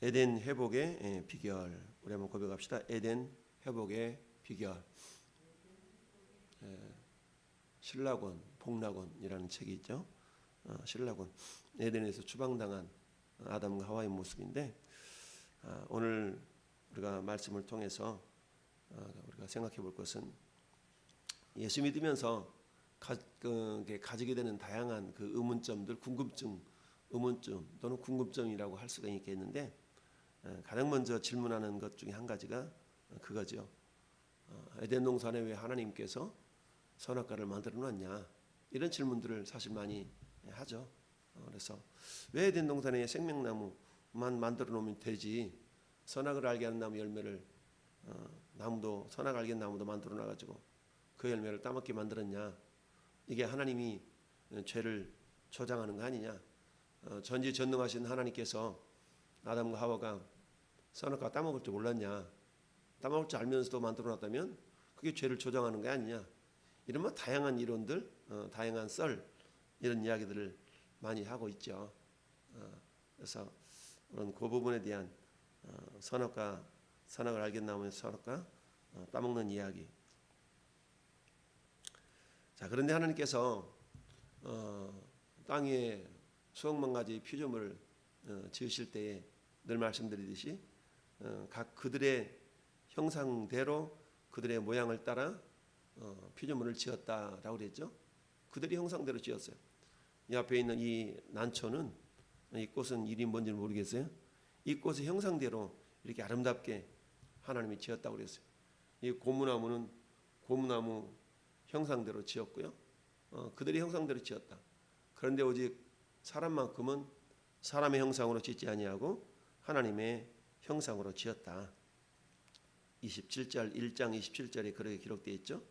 에덴 회복의 비결. 우리 한번 고백합시다. 에덴 회복의 비결. 신라곤, 복락원이라는 책이 있죠. 신라곤. 에덴에서 추방당한 아담과 하와의 모습인데, 오늘 우리가 말씀을 통해서 우리가 생각해 볼 것은 예수 믿으면서 가지게 되는 다양한 그 의문점들, 궁금증, 의문점 또는 궁금점이라고 할 수가 있겠는데, 가장 먼저 질문하는 것 중에 한 가지가 그거죠. 에덴 동산에 왜 하나님께서 선악과를 만들어 놨냐, 이런 질문들을 사실 많이 하죠. 그래서 왜 에덴 동산에 생명나무만 만들어 놓으면 되지, 선악을 알게 하는 나무 열매를 나무도 선악 알게 하는 나무도 만들어 놔가지고 그 열매를 따먹게 만들었냐, 이게 하나님이 죄를 조장하는 거 아니냐. 전지전능하신 하나님께서 아담과 하와가 선악과 따먹을 줄 몰랐냐, 따먹을 줄 알면서도 만들어 놨다면 그게 죄를 조장하는 게 아니냐, 이런 다양한 이론들, 다양한 썰, 이런 이야기들을 많이 하고 있죠. 그래서 그런 그 부분에 대한 선악을 알겠나면 선악과 따먹는 이야기. 자, 그런데 하나님께서 땅 위에 수억만 가지 피조물을 지으실 때에 늘 말씀드리듯이 각 그들의 형상대로 그들의 모양을 따라 피조물을 지었다라고 그랬죠. 그들의 형상대로 지었어요. 이 앞에 있는 이 난초는, 이 꽃은 이름이 뭔지는 모르겠어요. 이 꽃의 형상대로 이렇게 아름답게 하나님이 지었다고 그랬어요. 이 고무나무는 고무나무 형상대로 지었고요. 그들의 형상대로 지었다. 그런데 오직 사람만큼은 사람의 형상으로 짓지 아니하고 하나님의 형상으로 지었다. 27절 1장 27절에 그렇게 기록되어 있죠.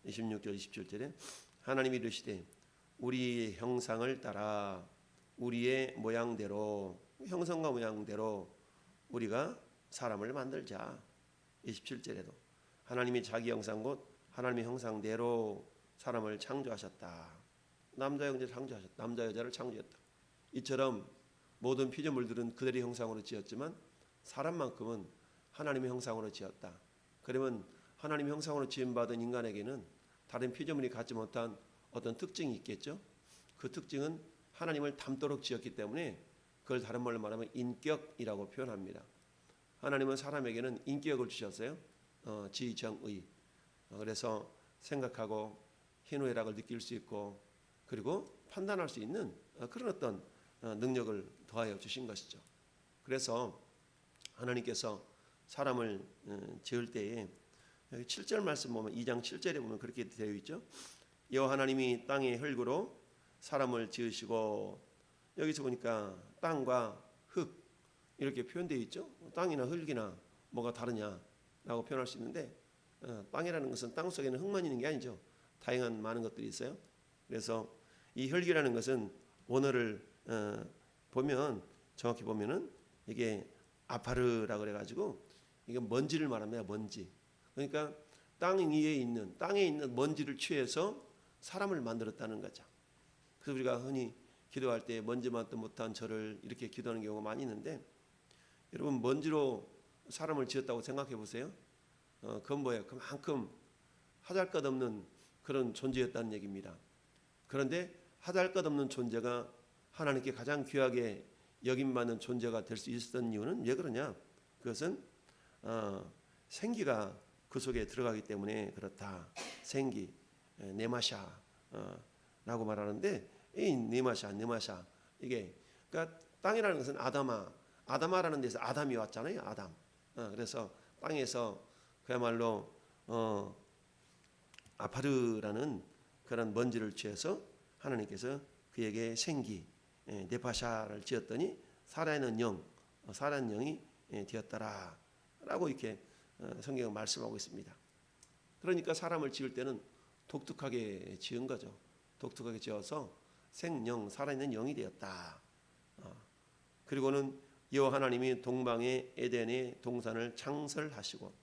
26절 27절에 하나님이 이르시되 우리의 형상을 따라 우리의 모양대로, 형상과 모양대로 우리가 사람을 만들자. 27절에도 하나님이 자기 형상 곧 하나님의 형상대로 사람을 창조하셨다. 남자 여자를 창조했다. 이처럼 모든 피조물들은 그들의 형상으로 지었지만 사람만큼은 하나님의 형상으로 지었다. 그러면 하나님의 형상으로 지음받은 인간에게는 다른 피조물이 갖지 못한 어떤 특징이 있겠죠. 그 특징은 하나님을 닮도록 지었기 때문에 그걸 다른 말로 말하면 인격이라고 표현합니다. 하나님은 사람에게는 인격을 주셨어요. 지정의. 그래서 생각하고 희노애락을 느낄 수 있고 그리고 판단할 수 있는 그런 어떤 능력을 더하여 주신 것이죠. 그래서 하나님께서 사람을 지을 때에 7절 말씀 보면 2장 7절에 보면 그렇게 되어 있죠. 여호와 하나님이 땅의 흙으로 사람을 지으시고, 여기서 보니까 땅과 흙 이렇게 표현되어 있죠. 땅이나 흙이나 뭐가 다르냐라고 표현할 수 있는데, 땅이라는 것은 땅 속에는 흙만 있는 게 아니죠. 다양한 많은 것들이 있어요. 그래서 이 흙이라는 것은 원어를 보면 정확히 보면은 이게 아파르라고 그래가지고 이게 먼지를 말합니다. 먼지. 그러니까 땅 위에 있는, 땅에 있는 먼지를 취해서 사람을 만들었다는 거죠. 그래서 우리가 흔히 기도할 때 먼지 맡도 못한 저를 이렇게 기도하는 경우가 많이 있는데, 여러분 먼지로 사람을 지었다고 생각해 보세요. 그건 뭐예요? 그만큼 하잘것없는 그런 존재였다는 얘기입니다. 그런데 하잘것없는 존재가 하나님께 가장 귀하게 여김받는 존재가 될 수 있었던 이유는 왜 그러냐? 그것은 생기가 그 속에 들어가기 때문에 그렇다. 생기, 네마샤라고 말하는데, 이 네마샤 이게 그러니까 땅이라는 것은 아담아라는 데서 아담이 왔잖아요. 아담. 그래서 땅에서 그야말로 아파르라는 그런 먼지를 취해서 하나님께서 그에게 생기, 네파샤를 지었더니 살아있는 영, 살아있는 영이 되었더라라고 이렇게 성경은 말씀하고 있습니다. 그러니까 사람을 지을 때는 독특하게 지은 거죠. 독특하게 지어서 생영, 살아있는 영이 되었다. 그리고는 여호와 하나님이 동방의 에덴의 동산을 창설하시고,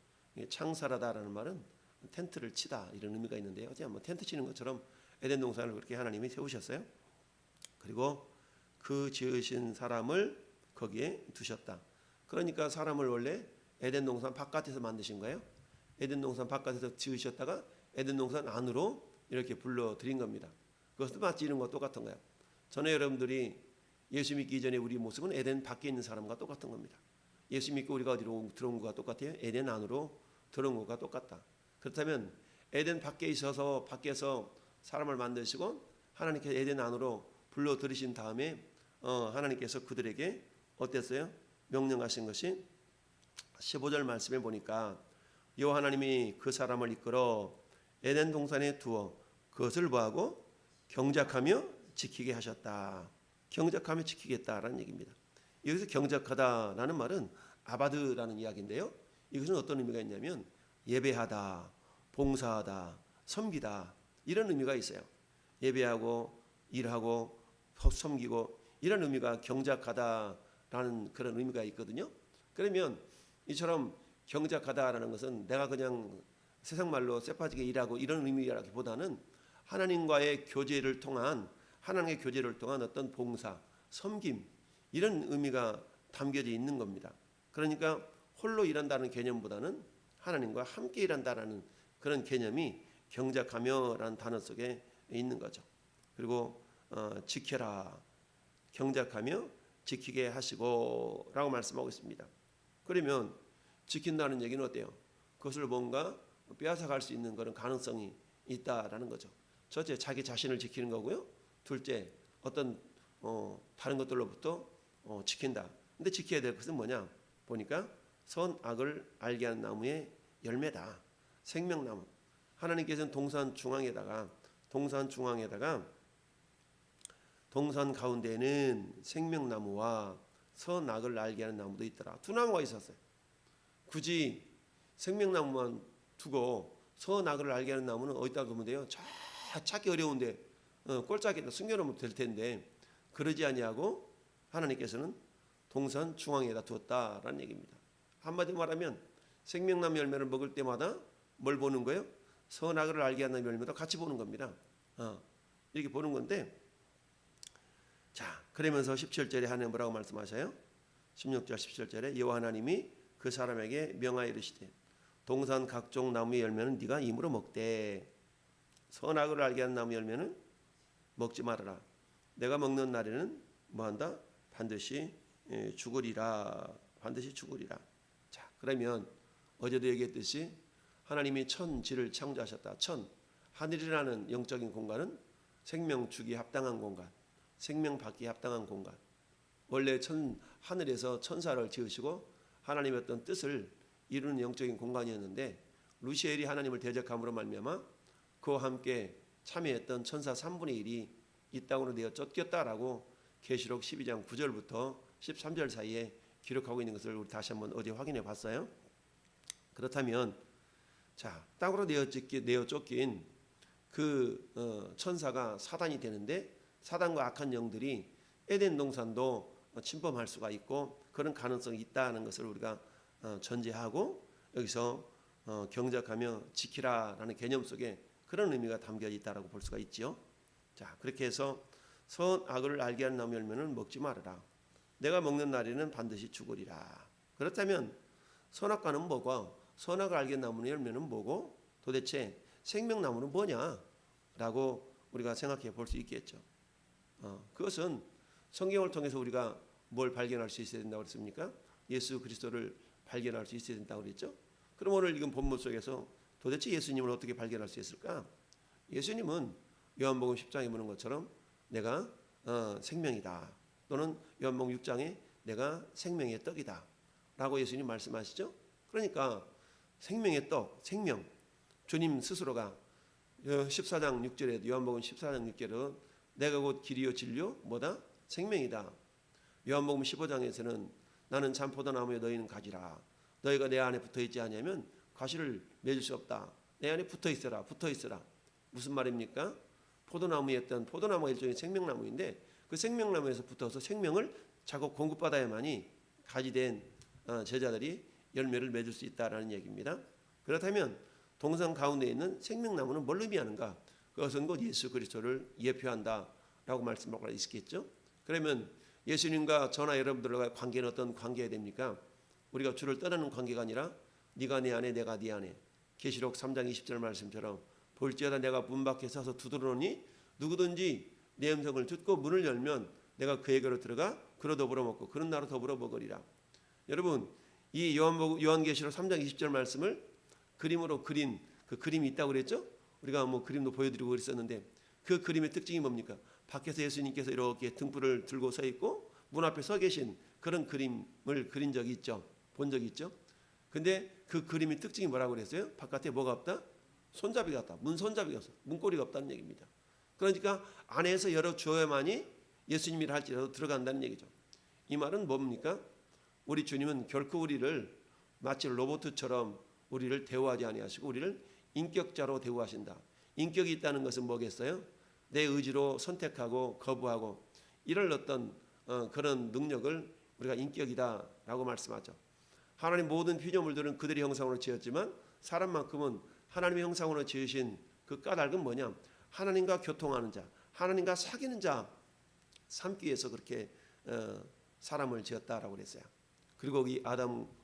창설하다라는 말은 텐트를 치다 이런 의미가 있는데요. 어제 한번 텐트 치는 것처럼 에덴 동산을 그렇게 하나님이 세우셨어요. 그리고 그 지으신 사람을 거기에 두셨다. 그러니까 사람을 원래 에덴 동산 바깥에서 만드신 거예요. 에덴 동산 바깥에서 지으셨다가 에덴 동산 안으로 이렇게 불러들인 겁니다. 그것도 마치 이런 거 똑같은 거예요. 전에 여러분들이 예수 믿기 이전에 우리 모습은 에덴 밖에 있는 사람과 똑같은 겁니다. 예수 믿고 우리가 어디로 들어온 것과 똑같아요? 에덴 안으로 들어온 것과 똑같다. 그렇다면 에덴 밖에 있어서 밖에서 사람을 만드시고 하나님께서 에덴 안으로 불러들이신 다음에 하나님께서 그들에게 어땠어요? 명령하신 것이 15절 말씀에 보니까 여호와 하나님이 그 사람을 이끌어 에덴 동산에 두어 그것을 뭐하고 경작하며 지키게 하셨다. 경작하며 지키겠다라는 얘기입니다. 여기서 경작하다라는 말은 아바드라는 이야기인데요. 이것은 어떤 의미가 있냐면 예배하다, 봉사하다, 섬기다 이런 의미가 있어요. 예배하고 일하고 섬기고 이런 의미가 경작하다라는 그런 의미가 있거든요. 그러면 이처럼 경작하다라는 것은 내가 그냥 세상 말로 쇠빠지게 일하고 이런 의미라기보다는 하나님과의 교제를 통한 어떤 봉사, 섬김 이런 의미가 담겨져 있는 겁니다. 그러니까 홀로 일한다는 개념보다는 하나님과 함께 일한다라는 그런 개념이 경작하며라는 단어 속에 있는 거죠. 그리고 지켜라, 경작하며 지키게 하시고라고 말씀하고 있습니다. 그러면 지킨다는 얘기는 어때요? 그것을 뭔가 빼앗아갈 수 있는 그런 가능성이 있다라는 거죠. 첫째, 자기 자신을 지키는 거고요. 둘째, 어떤 다른 것들로부터 지킨다. 근데 지켜야 될 것은 뭐냐? 보니까 선악을 알게 하는 나무의 열매다. 생명나무. 하나님께서는 동산 가운데에는 생명나무와 선악을 알게 하는 나무도 있더라. 두 나무가 있었어요. 굳이 생명나무만 두고 선악을 알게 하는 나무는 어디다 두면 돼요? 찾기 어려운데 꼴짝에다 숨겨놓으면 될 텐데 그러지 아니하고 하나님께서는 동산 중앙에다 두었다라는 얘기입니다. 한마디로 말하면 생명나무 열매를 먹을 때마다 뭘 보는 거예요? 선악을 알게 하는 열매도 같이 보는 겁니다. 이렇게 보는 건데, 자 그러면서 17절에 하나님 뭐라고 말씀하셔요? 16절 17절에 여호와 하나님이 그 사람에게 명하여 이르시되 동산 각종 나무의 열매는 네가 임으로 먹되 선악을 알게 하는 나무 열매는 먹지 말아라. 내가 먹는 날에는 뭐한다? 반드시 죽으리라. 자 그러면 어제도 얘기했듯이 하나님이 천지를 창조하셨다. 하늘이라는 영적인 공간은 생명 주기에 합당한 공간, 생명 받기에 합당한 공간. 원래 하늘에서 천사를 지으시고 하나님의 어떤 뜻을 이루는 영적인 공간이었는데 루시엘이 하나님을 대적함으로 말미암아 그와 함께 참여했던 천사 3분의 1이 이 땅으로 내어 쫓겼다라고 계시록 12장 9절부터 13절 사이에 기록하고 있는 것을 우리 다시 한번 어제 확인해 봤어요. 그렇다면 자 땅으로 내어 쫓긴 그 천사가 사단이 되는데 사단과 악한 영들이 에덴 동산도 침범할 수가 있고 그런 가능성이 있다는 것을 우리가 전제하고 여기서 경작하며 지키라라는 개념 속에 그런 의미가 담겨 있다라고 볼 수가 있죠. 자 그렇게 해서 선악을 알게 하는 나무 열매는 먹지 말아라. 내가 먹는 날에는 반드시 죽으리라. 그렇다면 선악과는 뭐고 선악을 알게 하는 나무 열매는 뭐고 도대체 생명나무는 뭐냐라고 우리가 생각해 볼 수 있겠죠. 그것은 성경을 통해서 우리가 뭘 발견할 수 있어야 된다고 그랬습니까? 예수 그리스도를 발견할 수 있어야 된다고 그랬죠. 그럼 오늘 읽은 본문 속에서 도대체 예수님을 어떻게 발견할 수 있을까? 예수님은 요한복음 10장에 보는 것처럼 내가 생명이다. 또는 요한복음 6장에 내가 생명의 떡이다. 라고 예수님 말씀하시죠. 그러니까 생명의 떡, 생명. 주님 스스로가 14장 6절에 요한복음 14장 6절은 내가 곧 길이요 진리요 뭐다? 생명이다. 요한복음 15장에서는 나는 참 포도나무에 너희는 가지라. 너희가 내 안에 붙어있지 않으면 가시를 맺을 수 없다. 내 안에 붙어있어라. 무슨 말입니까? 포도나무가 일종의 생명나무인데 그 생명나무에서 붙어서 생명을 자꾸 공급받아야만이 가지된 제자들이 열매를 맺을 수 있다라는 얘기입니다. 그렇다면 동산 가운데 있는 생명나무는 뭘 의미하는가? 그것은 곧 예수 그리스도를 예표한다라고 말씀할 수 있겠죠. 그러면 예수님과 저나 여러분들과 관계는 어떤 관계가 됩니까? 우리가 주를 떠나는 관계가 아니라 네가 내 안에 내가 네 안에. 계시록 3장 20절 말씀처럼 볼지어다 내가 문 밖에 서서 두드러노니 누구든지 내 음성을 듣고 문을 열면 내가 그에게로 들어가 그로 더불어 먹고 그는 나로 더불어 먹으리라. 여러분 이 요한계시록 3장 20절 말씀을 그림으로 그린 그 그림이 있다고 그랬죠? 우리가 뭐 그림도 보여드리고 그랬었는데 그 그림의 특징이 뭡니까? 밖에서 예수님께서 이렇게 등불을 들고 서 있고 문 앞에 서 계신 그런 그림을 그린 적이 있죠. 본 적이 있죠. 근데 그 그림의 특징이 뭐라고 그랬어요? 바깥에 뭐가 없다? 손잡이가 없다. 문 손잡이가 없어. 문고리가 없다는 얘기입니다. 그러니까 안에서 열어주어야만이 예수님이라 할지라도 들어간다는 얘기죠. 이 말은 뭡니까? 우리 주님은 결코 우리를 마치 로봇처럼 우리를 대우하지 아니하시고 우리를 인격자로 대우하신다. 인격이 있다는 것은 뭐겠어요? 내 의지로 선택하고 거부하고 이럴 어떤 그런 능력을 우리가 인격이다라고 말씀하죠. 하나님 모든 피조물들은 그들의 형상으로 지었지만 사람만큼은 하나님의 형상으로 지으신 그 까닭은 뭐냐? 하나님과 교통하는 자, 하나님과 사귀는 자 삼기 위해서 그렇게 사람을 지었다라고 그랬어요. 그리고 이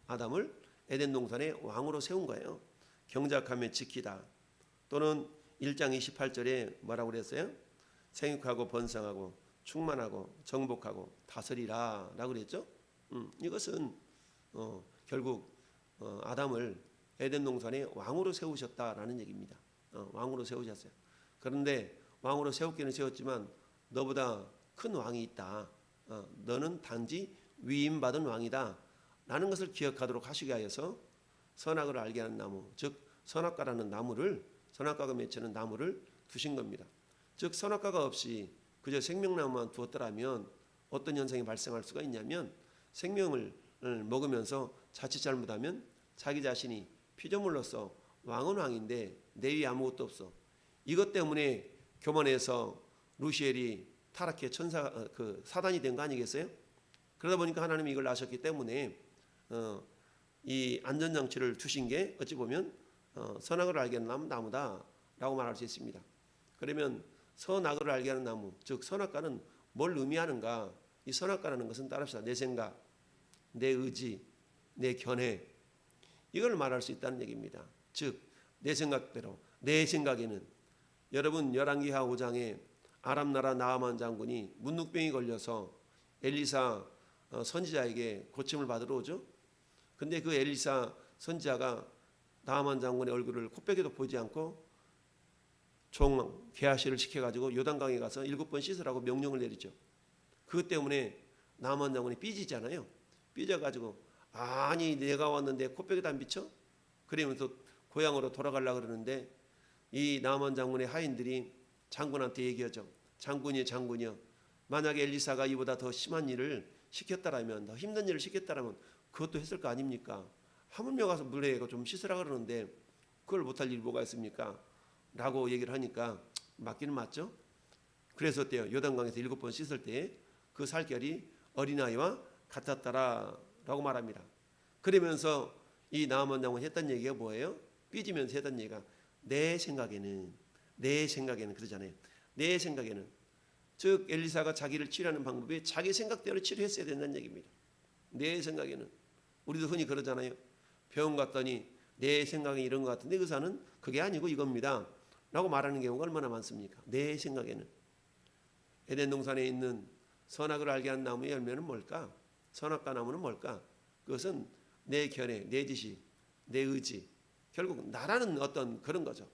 아담을 에덴 동산의 왕으로 세운 거예요. 경작하며 지키다. 또는 1장 28절에 뭐라고 그랬어요? 생육하고 번성하고 충만하고 정복하고 다스리라 라고 그랬죠. 이것은 결국 아담을 에덴 동산의 왕으로 세우셨다라는 얘기입니다. 왕으로 세우셨어요. 그런데 왕으로 세웠기는 세웠지만 너보다 큰 왕이 있다. 너는 단지 위임받은 왕이다 라는 것을 기억하도록 하시게 하여서 선악을 알게 하는 나무, 즉 선악과라는 나무를, 선악과가 맺히는 나무를 두신 겁니다. 즉 선악과가 없이 그저 생명나무만 두었더라면 어떤 현상이 발생할 수가 있냐면 생명을 먹으면서 자칫 잘못하면 자기 자신이 피조물로서 왕은 왕인데 내 위에 아무것도 없어. 이것 때문에 교만해서 루시엘이 타락해 사단이 된 거 아니겠어요? 그러다 보니까 하나님이 이걸 아셨기 때문에 이 안전장치를 두신 게 어찌 보면 선악을 알게 하는 나무다라고 말할 수 있습니다. 그러면 선악을 알게 하는 나무, 즉 선악과는 뭘 의미하는가? 이 선악과라는 것은 따릅시다. 내 생각, 내 의지, 내 견해 이걸 말할 수 있다는 얘기입니다. 즉 내 생각대로, 내 생각에는 여러분 열왕기하 5장에 아람 나라 나아만 장군이 문둥병이 걸려서 엘리사 선지자에게 고침을 받으러 오죠. 근데 그 엘리사 선지자가 나아만 장군의 얼굴을 코빼기도 보지 않고 종 게하시를 시켜가지고 요단강에 가서 7번 씻으라고 명령을 내리죠. 그것 때문에 나아만 장군이 삐지잖아요. 삐져가지고 아니 내가 왔는데 코빼기도 안 비쳐? 그러면서 고향으로 돌아가려고 그러는데 이 나아만 장군의 하인들이 장군한테 얘기하죠. 장군이요. 만약에 엘리사가 이보다 더 심한 일을 시켰다라면, 더 힘든 일을 시켰다라면 그것도 했을 거 아닙니까? 하물며 가서 물에 좀 씻으라 그러는데 그걸 못할 일이 뭐가 있습니까? 라고 얘기를 하니까 맞기는 맞죠. 그래서 어때요? 요단강에서 7번 씻을 때 그 살결이 어린아이와 같았다라 라고 말합니다. 그러면서 이 나아만 장군이 했던 얘기가 뭐예요? 삐지면서 했던 얘기가 내 생각에는 그러잖아요. 내 생각에는, 즉 엘리사가 자기를 치료하는 방법이 자기 생각대로 치료했어야 된다는 얘기입니다. 내 생각에는. 우리도 흔히 그러잖아요. 병원 갔더니 내 생각에 이런 것 같은데 의사는 그게 아니고 이겁니다 라고 말하는 경우가 얼마나 많습니까? 내 생각에는. 에덴 동산에 있는 선악을 알게 하는 나무의 열매는 뭘까? 선악과 나무는 뭘까? 그것은 내 견해, 내 지식, 내 의지, 결국 나라는 어떤 그런 거죠.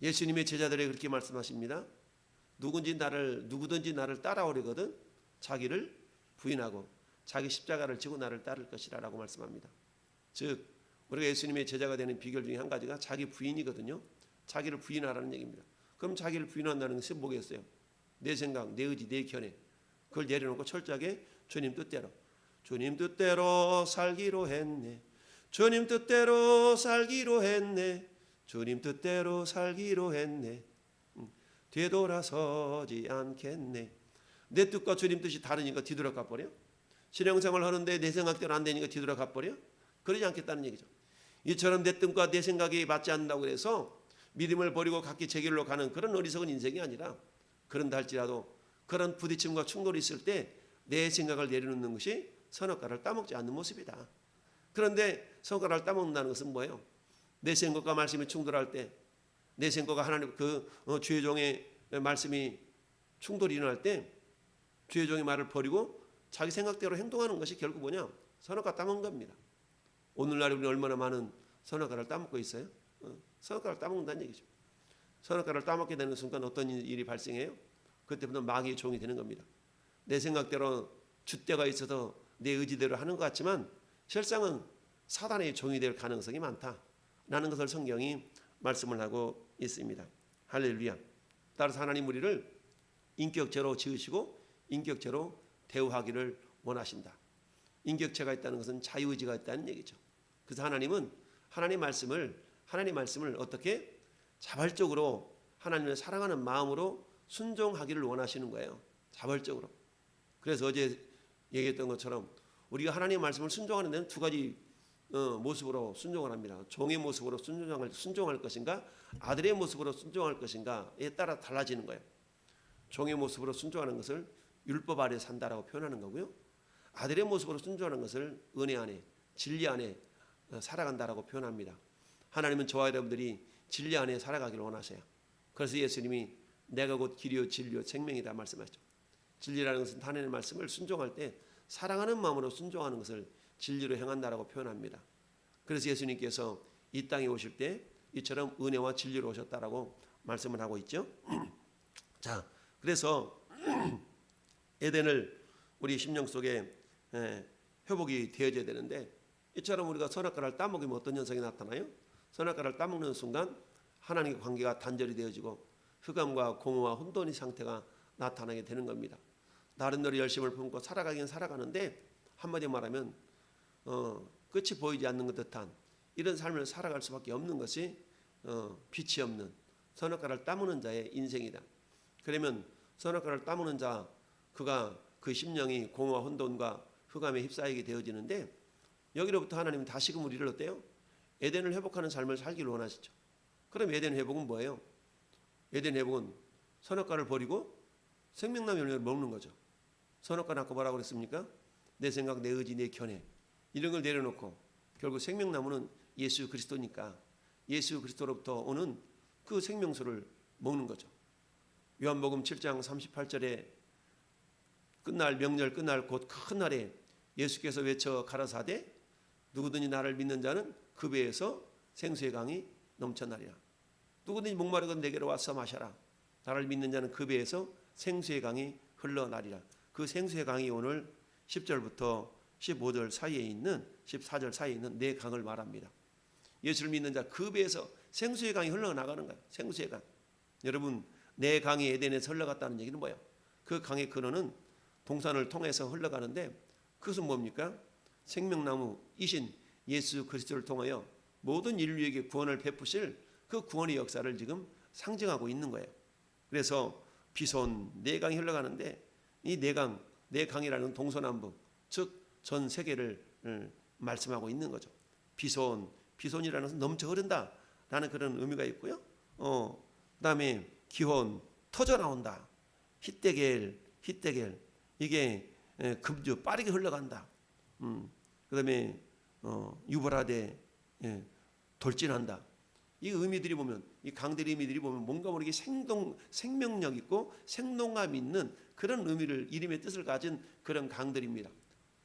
예수님의 제자들에게 그렇게 말씀하십니다. 누구든지 나를 따라오려거든 자기를 부인하고 자기 십자가를 지고 나를 따를 것이라 라고 말씀합니다. 즉 우리가 예수님의 제자가 되는 비결 중에 한 가지가 자기 부인이거든요. 자기를 부인하라는 얘기입니다. 그럼 자기를 부인한다는 것이 뭐겠어요? 내 생각, 내 의지, 내 견해 그걸 내려놓고 철저하게 주님 뜻대로 살기로 했네. 주님 뜻대로 살기로 했네. 주님 뜻대로 살기로 했네. 되돌아서지 않겠네. 내 뜻과 주님 뜻이 다르니까 뒤돌아가 버려? 신앙생활 하는데 내 생각대로 안 되니까 뒤돌아가 버려? 그러지 않겠다는 얘기죠. 이처럼 내 뜻과 내 생각이 맞지 않는다고 해서 믿음을 버리고 각기 제 길로 가는 그런 어리석은 인생이 아니라, 그런다 할지라도 그런 부딪힘과 충돌이 있을 때 내 생각을 내려놓는 것이 선악과를 따먹지 않는 모습이다. 그런데 선악과를 따먹는다는 것은 뭐예요? 내 생각과 말씀이 충돌할 때, 내 생각과 하나님 주의 종의 말씀이 충돌이 일어날 때 주의 종의 말을 버리고 자기 생각대로 행동하는 것이 결국 뭐냐? 선악과 따먹는 겁니다. 오늘날 우리 얼마나 많은 선악과를 따먹고 있어요? 선악과를 따먹는다는 얘기죠. 선악과를 따먹게 되는 순간 어떤 일이 발생해요? 그때부터 마귀의 종이 되는 겁니다. 내 생각대로 줏대가 있어서 내 의지대로 하는 것 같지만 실상은 사단의 종이 될 가능성이 많다라는 것을 성경이 말씀을 하고 있습니다. 할렐루야. 따라서 하나님 우리를 인격체로 지으시고 인격체로 대우하기를 원하신다. 인격체가 있다는 것은 자유의지가 있다는 얘기죠. 그래서 하나님은 하나님의 말씀을 어떻게 자발적으로 하나님을 사랑하는 마음으로 순종하기를 원하시는 거예요. 자발적으로. 그래서 어제 얘기했던 것처럼 우리가 하나님의 말씀을 순종하는 데는 두 가지 모습으로 순종을 합니다. 종의 모습으로 순종할 것인가, 아들의 모습으로 순종할 것인가에 따라 달라지는 거예요. 종의 모습으로 순종하는 것을 율법 아래 산다라고 표현하는 거고요. 아들의 모습으로 순종하는 것을 은혜 안에, 진리 안에 살아간다라고 표현합니다. 하나님은 저와 여러분들이 진리 안에 살아가기를 원하세요. 그래서 예수님이 내가 곧 길이요 진리요 생명이다 말씀하셨죠. 진리라는 것은 하나님의 말씀을 순종할 때 사랑하는 마음으로 순종하는 것을 진리로 행한다라고 표현합니다. 그래서 예수님께서 이 땅에 오실 때 이처럼 은혜와 진리로 오셨다라고 말씀을 하고 있죠. 자, 그래서 에덴을 우리 심령 속에 회복이 되어져야 되는데 이처럼 우리가 선악과를 따먹으면 어떤 현상이 나타나요? 선악과를 따먹는 순간 하나님과 관계가 단절이 되어지고 흑암과 공허와 혼돈의 상태가 나타나게 되는 겁니다. 나름대로 열심을 품고 살아가긴 살아가는데 한마디 말하면 끝이 보이지 않는 것 듯한 이런 삶을 살아갈 수밖에 없는 것이 빛이 없는 선악과를 따먹는 자의 인생이다. 그러면 선악과를 따먹는 자 그가 그 심령이 공허와 혼돈과 흑암에 휩싸이게 되어지는데 여기로부터 하나님은 다시금 우리를 어때요? 에덴을 회복하는 삶을 살기를 원하시죠. 그럼 에덴 회복은 뭐예요? 에덴 회복은 선악과를 버리고 생명나무 열매를 먹는 거죠. 선악과는 아까 뭐라고 그랬습니까? 내 생각, 내 의지, 내 견해 이런 걸 내려놓고 결국 생명나무는 예수 그리스도니까 예수 그리스도로부터 오는 그 생명수를 먹는 거죠. 요한복음 7장 38절에 명절 끝날 곧 큰 날에 예수께서 외쳐 가라사대 누구든지 나를 믿는 자는 그 배에서 생수의 강이 넘쳐나리라. 누구든지 목마르건 내게로 와서 마셔라. 나를 믿는 자는 그 배에서 생수의 강이 흘러나리라. 그 생수의 강이 오늘 10절부터 15절 사이에 있는 14절 사이에 있는 네 강을 말합니다. 예수를 믿는 자 그 배에서 생수의 강이 흘러나가는 거예요. 생수의 강. 여러분 네 강이 에덴에서 흘러갔다는 얘기는 뭐예요? 그 강의 근원은 동산을 통해서 흘러가는데 그것은 뭡니까? 생명나무이신 예수 그리스도를 통하여 모든 인류에게 구원을 베푸실 그 구원의 역사를 지금 상징하고 있는 거예요. 그래서 비손 네 강이 흘러가는데 이 네 강이라는 동서남북 즉 전 세계를 말씀하고 있는 거죠. 비손이라는 것은 넘쳐 흐른다라는 그런 의미가 있고요. 그다음에 기혼 터져 나온다. 히데겔 이게 금주 빠르게 흘러간다. 그다음에 유브라데 돌진한다. 이 의미들이 보면 이 강들의 의미들이 보면 뭔가 모르게 생명력 있고 생동감 있는 그런 의미를 이름의 뜻을 가진 그런 강들입니다.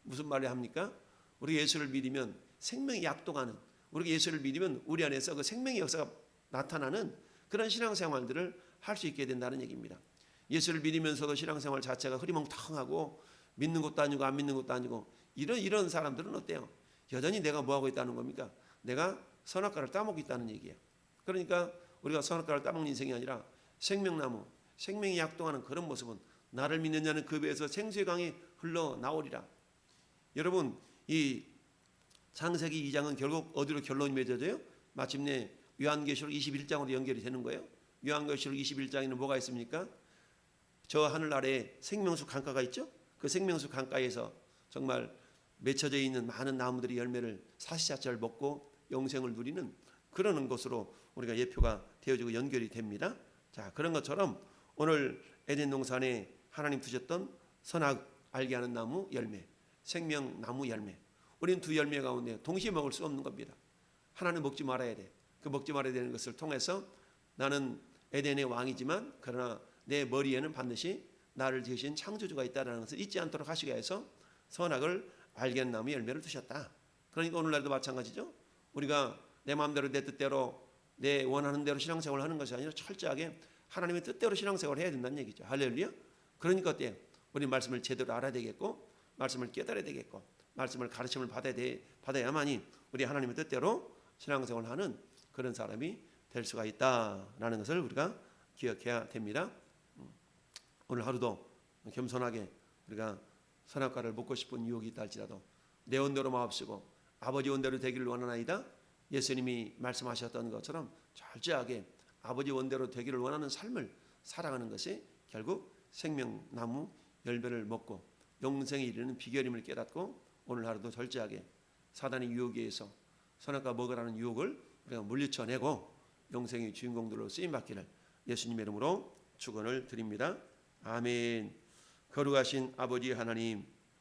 무슨 말을 합니까? 우리 예수를 믿으면 생명이 약동하는 우리가 예수를 믿으면 우리 안에서 그 생명의 역사가 나타나는 그런 신앙생활들을 할 수 있게 된다는 얘기입니다. 예수를 믿으면서도 신앙생활 자체가 흐리멍텅하고 믿는 것도 아니고 안 믿는 것도 아니고 이런 사람들은 어때요? 여전히 내가 뭐하고 있다는 겁니까? 내가 선악과를 따먹고 있다는 얘기예요. 그러니까 우리가 선악과를 따먹는 인생이 아니라 생명나무, 생명이 약동하는 그런 모습은 나를 믿는 자는 그 배에서 생수의 강이 흘러나오리라. 여러분 이 창세기 2장은 결국 어디로 결론이 맺어져요? 마침내 요한계시록 21장으로 연결이 되는 거예요. 요한계시록 21장에는 뭐가 있습니까? 저 하늘 아래에 생명수 강가가 있죠. 그 생명수 강가에서 정말 맺혀져 있는 많은 나무들이 열매를 사시사철 먹고 영생을 누리는 그러는 것으로 우리가 예표가 되어지고 연결이 됩니다. 자, 그런 것처럼 오늘 에덴 동산에 하나님 두셨던 선악 알게 하는 나무 열매, 생명나무 열매. 우리는 두 열매 가운데 동시에 먹을 수 없는 겁니다. 하나는 먹지 말아야 돼. 그 먹지 말아야 되는 것을 통해서 나는 에덴의 왕이지만 그러나 내 머리에는 반드시 나를 지으신 창조주가 있다는 것을 잊지 않도록 하시기 위해서 선악을 알게 하는 나무의 열매를 두셨다. 그러니까 오늘날도 마찬가지죠. 우리가 내 마음대로 내 뜻대로 내 원하는 대로 신앙생활을 하는 것이 아니라 철저하게 하나님의 뜻대로 신앙생활을 해야 된다는 얘기죠. 할렐루야. 그러니까 어때요? 우리 말씀을 제대로 알아야 되겠고 말씀을 깨달아야 되겠고 말씀을 가르침을 받아야만이 우리 하나님의 뜻대로 신앙생활을 하는 그런 사람이 될 수가 있다라는 것을 우리가 기억해야 됩니다. 오늘 하루도 겸손하게 우리가 선악과를 먹고 싶은 유혹이 있다 할지라도 내 원대로 마옵시고 아버지 원대로 되기를 원하나이다. 예수님이 말씀하셨던 것처럼 철저하게 아버지 원대로 되기를 원하는 삶을 살아가는 것이 결국 생명나무 열매를 먹고 영생에 이르는 비결임을 깨닫고 오늘 하루도 철저하게 사단의 유혹에 의해서 선악과 먹으라는 유혹을 우리가 물리쳐내고 영생의 주인공들로 쓰임받기를 예수님의 이름으로 축원을 드립니다. 아멘. 거룩하신 아버지 하나님,